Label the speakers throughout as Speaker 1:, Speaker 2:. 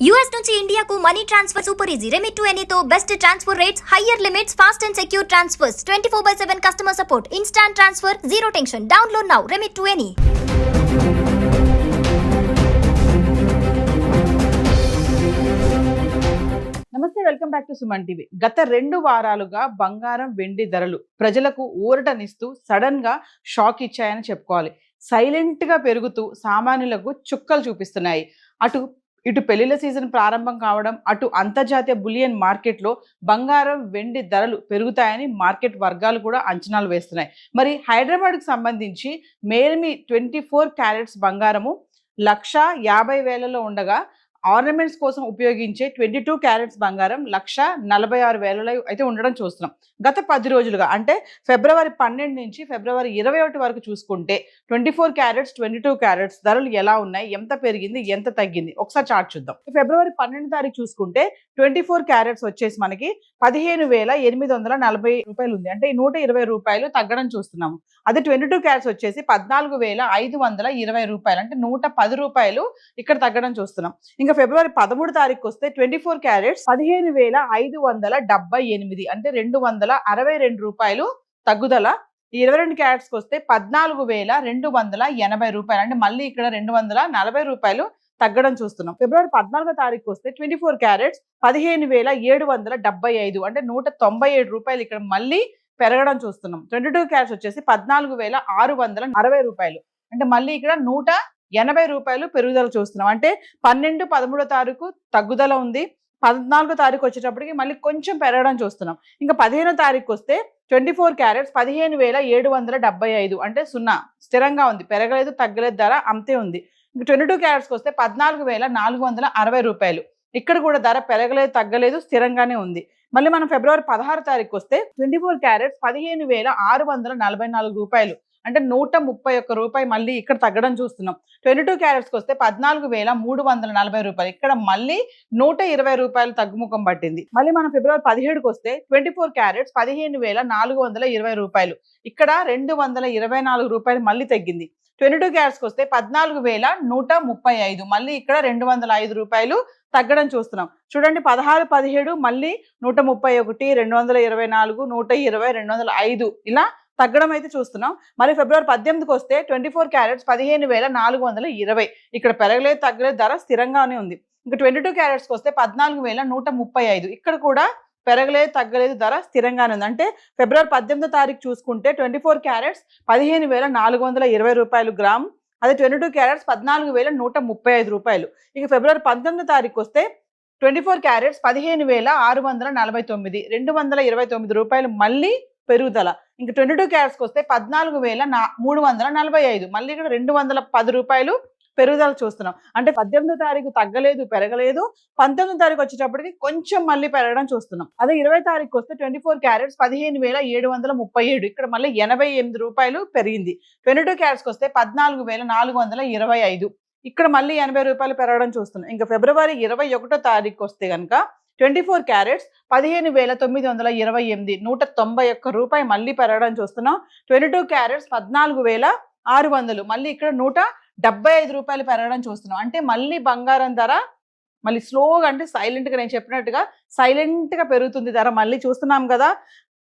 Speaker 1: US నుంచి ఇండియాకు money transfer super easy. Remit to ఎనీతో best transfer rates, higher limits, fast and secure transfers, 24/7 customer support, instant transfer, zero tension. Download now Remit to Any.
Speaker 2: నమస్తే, welcome back to Suman TV. గత 2 వారాలుగా బంగారం వెండి ధరలు ప్రజలకు ఊరటనిస్తూ సడన్ గా shock ఇచ్చాయని చెప్పుకోవాలి. సైలెంట్ గా పెరుగుతూ సామాన్యులకు చుక్కలు చూపిస్తున్నాయి. ఇటు పెళ్లిళ్ల సీజన్ ప్రారంభం కావడం, అటు అంతర్జాతీయ బులియన్ మార్కెట్లో బంగారం వెండి ధరలు పెరుగుతాయని మార్కెట్ వర్గాలు కూడా అంచనాలు వేస్తున్నాయి. మరి హైదరాబాద్కు సంబంధించి మేల్మి 24 క్యారెట్స్ బంగారము 1,50,000లో ఉండగా, ఆర్నమెంట్స్ కోసం ఉపయోగించే 22 క్యారెట్స్ బంగారం 1,46,000 అయితే ఉండడం చూస్తున్నాం. గత 10 రోజులుగా అంటే ఫిబ్రవరి 12 నుంచి ఫిబ్రవరి 21 వరకు చూసుకుంటే 24 క్యారెట్స్ 22 క్యారెట్స్ ధరలు ఎలా ఉన్నాయి, ఎంత పెరిగింది, ఎంత తగ్గింది ఒకసారి చార్ట్ చూద్దాం. ఫిబ్రవరి 12 తారీఖు చూసుకుంటే 24 క్యారెట్స్ వచ్చేసి మనకి 15,840 రూపాయలు ఉంది. అంటే 120 రూపాయలు తగ్గడం చూస్తున్నాము. అదే 22 క్యారెట్స్ వచ్చేసి 14,520 రూపాయలు, అంటే 110 రూపాయలు ఇక్కడ తగ్గడం చూస్తున్నాం. ఇంకా ఫిబ్రవరి 13 తారీఖు వస్తే 24 క్యారెట్స్ 15,578, అంటే 262 రూపాయలు తగ్గుదల. 22 క్యారెట్స్ వస్తే 14,280 రూపాయలు, అంటే మళ్ళీ ఇక్కడ 240 రూపాయలు తగ్గడం చూస్తున్నాం. ఫిబ్రవరి 14 తారీఖు వస్తే 24 క్యారెట్స్ 15,775, అంటే 197 రూపాయలు ఇక్కడ మళ్ళీ పెరగడం చూస్తున్నాం. 22 క్యారెట్స్ వచ్చేసి 14,660 రూపాయలు, అంటే మళ్ళీ ఇక్కడ 180 రూపాయలు పెరుగుదల చూస్తున్నాం. అంటే 12, 13 తారీఖు తగ్గుదల ఉంది. 14 తారీఖు వచ్చేటప్పటికి మళ్ళీ కొంచెం పెరగడం చూస్తున్నాం. ఇంకా 15 తారీఖు వస్తే 24 క్యారెట్స్ 15,775, అంటే 0 స్థిరంగా ఉంది, పెరగలేదు తగ్గలేదు, ధర అంతే ఉంది. ఇంకా 22 క్యారెట్స్కి వస్తే 14,460 రూపాయలు, ఇక్కడ కూడా ధర పెరగలేదు తగ్గలేదు, స్థిరంగానే ఉంది. మళ్ళీ మనం ఫిబ్రవరి 16 తారీఖు వస్తే 24 క్యారెట్స్ 15,644 రూపాయలు, అంటే 131 రూపాయి మళ్ళీ ఇక్కడ తగ్గడం చూస్తున్నాం. 22 క్యారెట్స్కి వస్తే 14,340 రూపాయలు, ఇక్కడ మళ్ళీ 120 రూపాయలు తగ్గుముఖం పట్టింది. మళ్ళీ మనం ఫిబ్రవరి 17కి వస్తే 24 క్యారెట్స్ 15,420 రూపాయలు, ఇక్కడ 224 రూపాయలు మళ్ళీ తగ్గింది. 22 క్యారెట్స్కి వస్తే 14,135, మళ్ళీ ఇక్కడ 205 రూపాయలు తగ్గడం చూస్తున్నాం. చూడండి, 16, 17 మళ్ళీ 131, 224, 120, 205 ఇలా తగ్గడం అయితే చూస్తున్నాం. మరి ఫిబ్రవరి 18కి వస్తే 24 క్యారెట్స్ 15,420, ఇక్కడ పెరగలేదు తగ్గలేదు, ధర స్థిరంగానే ఉంది. ఇంకా 22 క్యారెట్స్కి వస్తే 14,135, ఇక్కడ కూడా పెరగలేదు తగ్గలేదు, ధర స్థిరంగానే ఉంది. అంటే ఫిబ్రవరి 18 తారీఖు చూసుకుంటే 24 క్యారెట్స్ 15,420 రూపాయలు గ్రామ్, అదే 22 క్యారెట్స్ 14,135 రూపాయలు. ఇక ఫిబ్రవరి 19 తారీఖు వస్తే 24 క్యారెట్స్ 15,649, 229 రూపాయలు మళ్ళీ పెరుగుదల. ఇంకా 22 క్యారెట్స్కి వస్తే 14,345, మళ్ళీ ఇక్కడ 210 రూపాయలు పెరుగుదల చూస్తున్నాం. అంటే 18 తారీఖు తగ్గలేదు పెరగలేదు, 19 తారీఖు వచ్చేటప్పటికి కొంచెం మళ్ళీ పెరగడం చూస్తున్నాం. అదే 20 తారీఖు వస్తే 24 క్యారెట్స్ 15,737, ఇక్కడ మళ్ళీ 88 రూపాయలు పెరిగింది. 22 క్యారెట్స్కి వస్తే 14,425, ఇక్కడ మళ్ళీ 80 రూపాయలు పెరగడం చూస్తున్నాం. ఇంకా ఫిబ్రవరి 21 తారీఖు వస్తే కనుక 24 క్యారెట్స్ 15,928, 191 రూపాయి మళ్ళీ పెరగడం చూస్తున్నాం. 22 క్యారెట్స్ 14,600, మళ్ళీ ఇక్కడ 175 రూపాయలు పెరగడం చూస్తున్నాం. అంటే మళ్ళీ బంగారం ధర మళ్ళీ స్లోగా, అంటే సైలెంట్గా, నేను చెప్పినట్టుగా సైలెంట్గా పెరుగుతుంది ధర. మళ్ళీ చూస్తున్నాం కదా,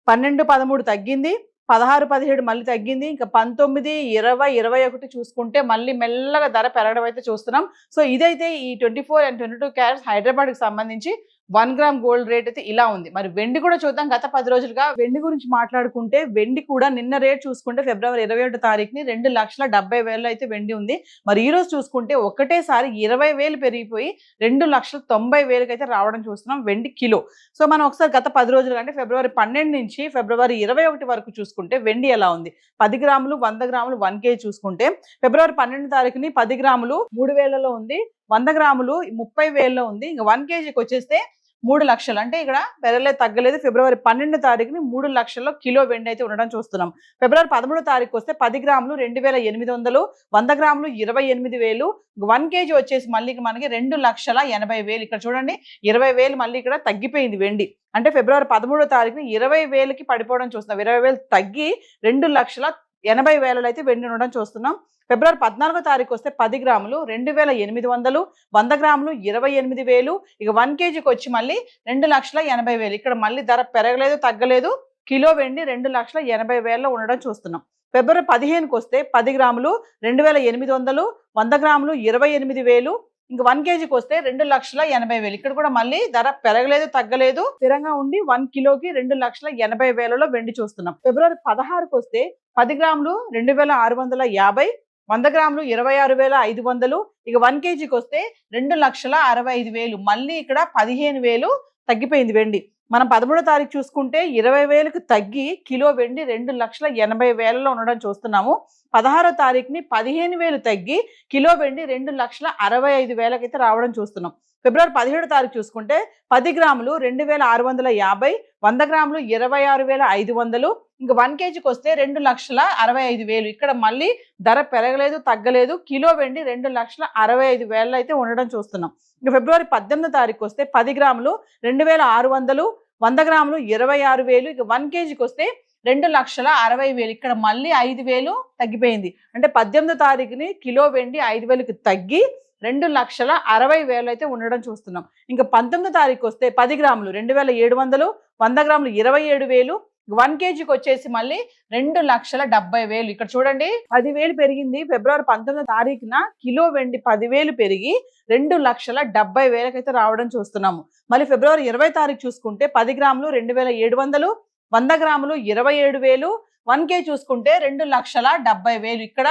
Speaker 2: 12, 13 తగ్గింది, 16, 17 మళ్ళీ తగ్గింది, ఇంకా 19, 20, 21 చూసుకుంటే మళ్ళీ మెల్లగా ధర పెరగడం అయితే చూస్తున్నాం. సో ఇదైతే ఈ 24 and 22 క్యారెట్స్ హైదరాబాద్కి సంబంధించి 1 గ్రామ్ గోల్డ్ రేట్ అయితే ఇలా ఉంది. మరి వెండి కూడా చూద్దాం. గత 10 రోజులుగా వెండి గురించి మాట్లాడుకుంటే వెండి కూడా నిన్న రేట్ చూసుకుంటే ఫిబ్రవరి 21 తారీఖుని 2,70,000 అయితే వెండి ఉంది. మరి ఈ రోజు చూసుకుంటే ఒకటేసారి 20,000 పెరిగిపోయి 2,90,000 అయితే రావడం చూస్తున్నాం వెండి కిలో. సో మనం ఒకసారి గత 10 రోజులుగా అంటే ఫిబ్రవరి 12 నుంచి ఫిబ్రవరి 21 వరకు చూసుకుంటే వెండి ఎలా ఉంది. 10 గ్రాములు 100 గ్రాములు 1 కేజీ చూసుకుంటే ఫిబ్రవరి 12 తారీఖుని 10 గ్రాములు 3,000లో ఉంది, 100 గ్రాములు 30,000లో ఉంది. ఇంకా 1 కేజీకి వచ్చేస్తే 3 లక్షలు, అంటే ఇక్కడ పెరగలేదు తగ్గలేదు. ఫిబ్రవరి 12 తారీఖుని 3 లక్షల్లో కిలో వెండి అయితే ఉండడం చూస్తున్నాం. ఫిబ్రవరి 13 తారీఖు వస్తే 10 గ్రాములు 2,800, 100 గ్రాములు 28,000, 1 కేజీ వచ్చేసి మళ్ళీ మనకి 2,80,000. ఇక్కడ చూడండి, 20,000 మళ్ళీ ఇక్కడ తగ్గిపోయింది వెండి. అంటే ఫిబ్రవరి 13 తారీఖుని 20,000కి పడిపోవడం చూస్తున్నాం. 20,000 తగ్గి 2,80,000 అయితే వెండి ఉండడం చూస్తున్నాం. ఫిబ్రవరి 14వ తారీఖు వస్తే 10 గ్రాములు 2800, 100 గ్రాములు 28,000. ఇక 1 కేజీకి వచ్చి మళ్ళీ 2,80,000. ఇక్కడ మళ్ళీ ధర పెరగలేదు తగ్గలేదు. కిలో వెండి 2,80,000 ఉండడం చూస్తున్నాం. ఫిబ్రవరి 15కి వస్తే 10 గ్రాములు 2,800, 100 గ్రాములు 28,000. ఇంక 1 కేజీకి వస్తే 2,80,000. ఇక్కడ కూడా మళ్ళీ ధర పెరగలేదు తగ్గలేదు, స్థిరంగా ఉండి 1 కిలోకి 2,80,000లో వెండి చూస్తున్నాం. ఫిబ్రవరి 16కి వస్తే 10 గ్రాములు 2,650, 100 గ్రాములు 26,500. ఇక 1 కేజీకి వస్తే 2,65,000. మళ్ళీ ఇక్కడ 15,000 తగ్గిపోయింది వెండి. మనం 13వ తారీఖు చూసుకుంటే 20,000కి తగ్గి కిలో వెండి 2,80,000లో ఉండడం చూస్తున్నాము. 16వ తారీఖుని 15,000 తగ్గి కిలో వెండి 2,65,000 అయితే రావడం చూస్తున్నాం. ఫిబ్రవరి 17వ తారీఖు చూసుకుంటే 10 గ్రాములు 2,650, 100 గ్రాములు 26,500. ఇంక 1 కేజీకి వస్తే 2,65,000. ఇక్కడ మళ్ళీ ధర పెరగలేదు తగ్గలేదు, కిలో వెండి 2,65,000 అయితే ఉండడం చూస్తున్నాం. ఇంక ఫిబ్రవరి 18వ తారీఖు వస్తే 10 గ్రాములు 2,600, 100 గ్రాములు 26,000. ఇక 1 కేజీకి వస్తే 2,60,000. ఇక్కడ మళ్ళీ 5,000 తగ్గిపోయింది. అంటే 18వ తారీఖుని కిలో వెండి 5,000కి తగ్గి 2,60,000 అయితే ఉండడం చూస్తున్నాం. ఇంకా 19వ తారీఖు వస్తే 10 గ్రాములు 2,700, 100 గ్రాములు 27,000. 1 కేజీకి వచ్చేసి మళ్ళీ 2,70,000. ఇక్కడ చూడండి 10,000 పెరిగింది. ఫిబ్రవరి 19వ తారీఖున కిలో వెండి 10,000 పెరిగి 2,70,000 అయితే రావడం చూస్తున్నాము. మళ్ళీ ఫిబ్రవరి 20వ తారీఖు చూసుకుంటే 10 గ్రాములు 2,700, 100 గ్రాములు 27,000. 1 కేజీ చూసుకుంటే 2,70,000. ఇక్కడ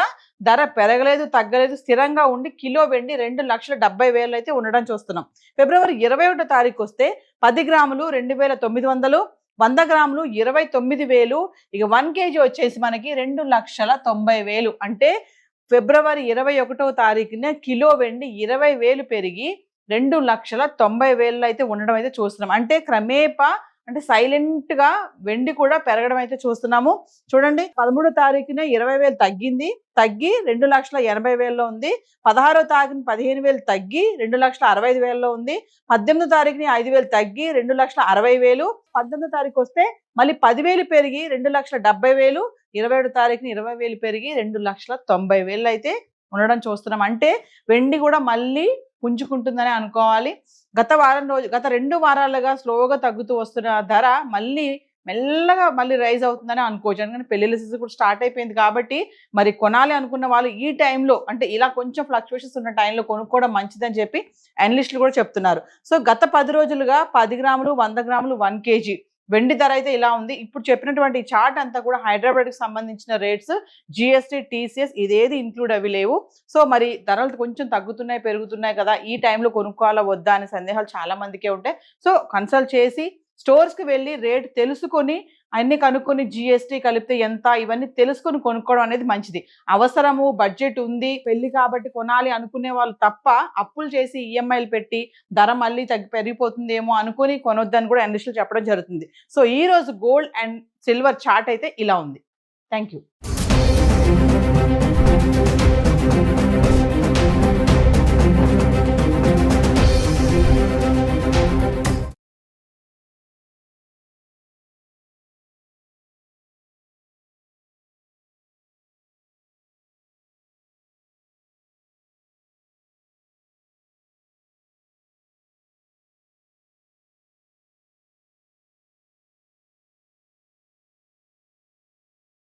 Speaker 2: ధర పెరగలేదు తగ్గలేదు, స్థిరంగా ఉండి కిలో వెండి 2,70,000 అయితే ఉండడం చూస్తున్నాం. ఫిబ్రవరి 21వ తారీఖు వస్తే 10 గ్రాములు 2,900, 100 గ్రాములు 29,000. ఇక 1 కేజీ వచ్చేసి మనకి 2,90,000. అంటే ఫిబ్రవరి 21వ తారీఖున కిలో వెండి 20,000 పెరిగి 2,90,000 అయితే ఉండడం అయితే చూస్తున్నాం. అంటే క్రమేపా అంటే సైలెంట్ గా వెండి కూడా పెరగడం అయితే చూస్తున్నాము. చూడండి 13వ తారీఖున 20,000 తగ్గి 2,80,000లో ఉంది. 16వ తారీఖున 15,000 తగ్గి 2,65,000లో ఉంది. 18వ తారీఖుని 5,000 తగ్గి 2,60,000. 19వ తారీఖు వస్తే మళ్ళీ 10,000 పెరిగి 2,70,000. 27వ తారీఖుని 20,000 పెరిగి 2,90,000 అయితే ఉండడం చూస్తున్నాం. అంటే వెండి కూడా మళ్ళీ పుంజుకుంటుందని అనుకోవాలి. గత 2 వారాలుగా స్లోగా తగ్గుతూ వస్తున్న ధర మళ్ళీ మెల్లగా మళ్ళీ రైజ్ అవుతుందని అనుకోవచ్చు. ఎందుకంటే పెళ్లిళ్ళ సీజన్ కూడా స్టార్ట్ అయిపోయింది కాబట్టి మరి కొనాలి అనుకున్న వాళ్ళు ఈ టైంలో అంటే ఇలా కొంచెం ఫ్లక్చువేషన్స్ ఉన్న టైంలో కొనుక్కోవడం మంచిదని చెప్పి అనలిస్టులు కూడా చెప్తున్నారు. సో గత 10 రోజులుగా 10 గ్రాములు 100 గ్రాములు 1 కేజీ వెండి ధర అయితే ఇలా ఉంది. ఇప్పుడు చెప్పినటువంటి చార్ట్ అంతా కూడా హైదరాబాద్కి సంబంధించిన రేట్స్, జిఎస్టీ, టీసీఎస్ ఇదేది ఇంక్లూడ్ అవి లేవు. సో మరి ధరలు కొంచెం తగ్గుతున్నాయి పెరుగుతున్నాయి కదా, ఈ టైంలో కొనుక్కోవాలా వద్దా అనే సందేహాలు చాలా మందికే ఉంటాయి. సో కన్సల్ట్ చేసి స్టోర్స్కి వెళ్ళి రేట్ తెలుసుకొని అన్ని కనుక్కొని జిఎస్టీ కలిపితే ఎంత ఇవన్నీ తెలుసుకొని కొనుక్కోవడం అనేది మంచిది. అవసరము, బడ్జెట్ ఉంది, పెళ్లి కాబట్టి కొనాలి అనుకునే వాళ్ళు తప్ప అప్పులు చేసి ఈఎంఐలు పెట్టి ధర మళ్ళీ పెరిగిపోతుందేమో అనుకుని కొనొద్దని కూడా అనలిస్టులు చెప్పడం జరుగుతుంది. సో ఈ రోజు గోల్డ్ అండ్ సిల్వర్ చార్ట్ అయితే ఇలా ఉంది. Thank you.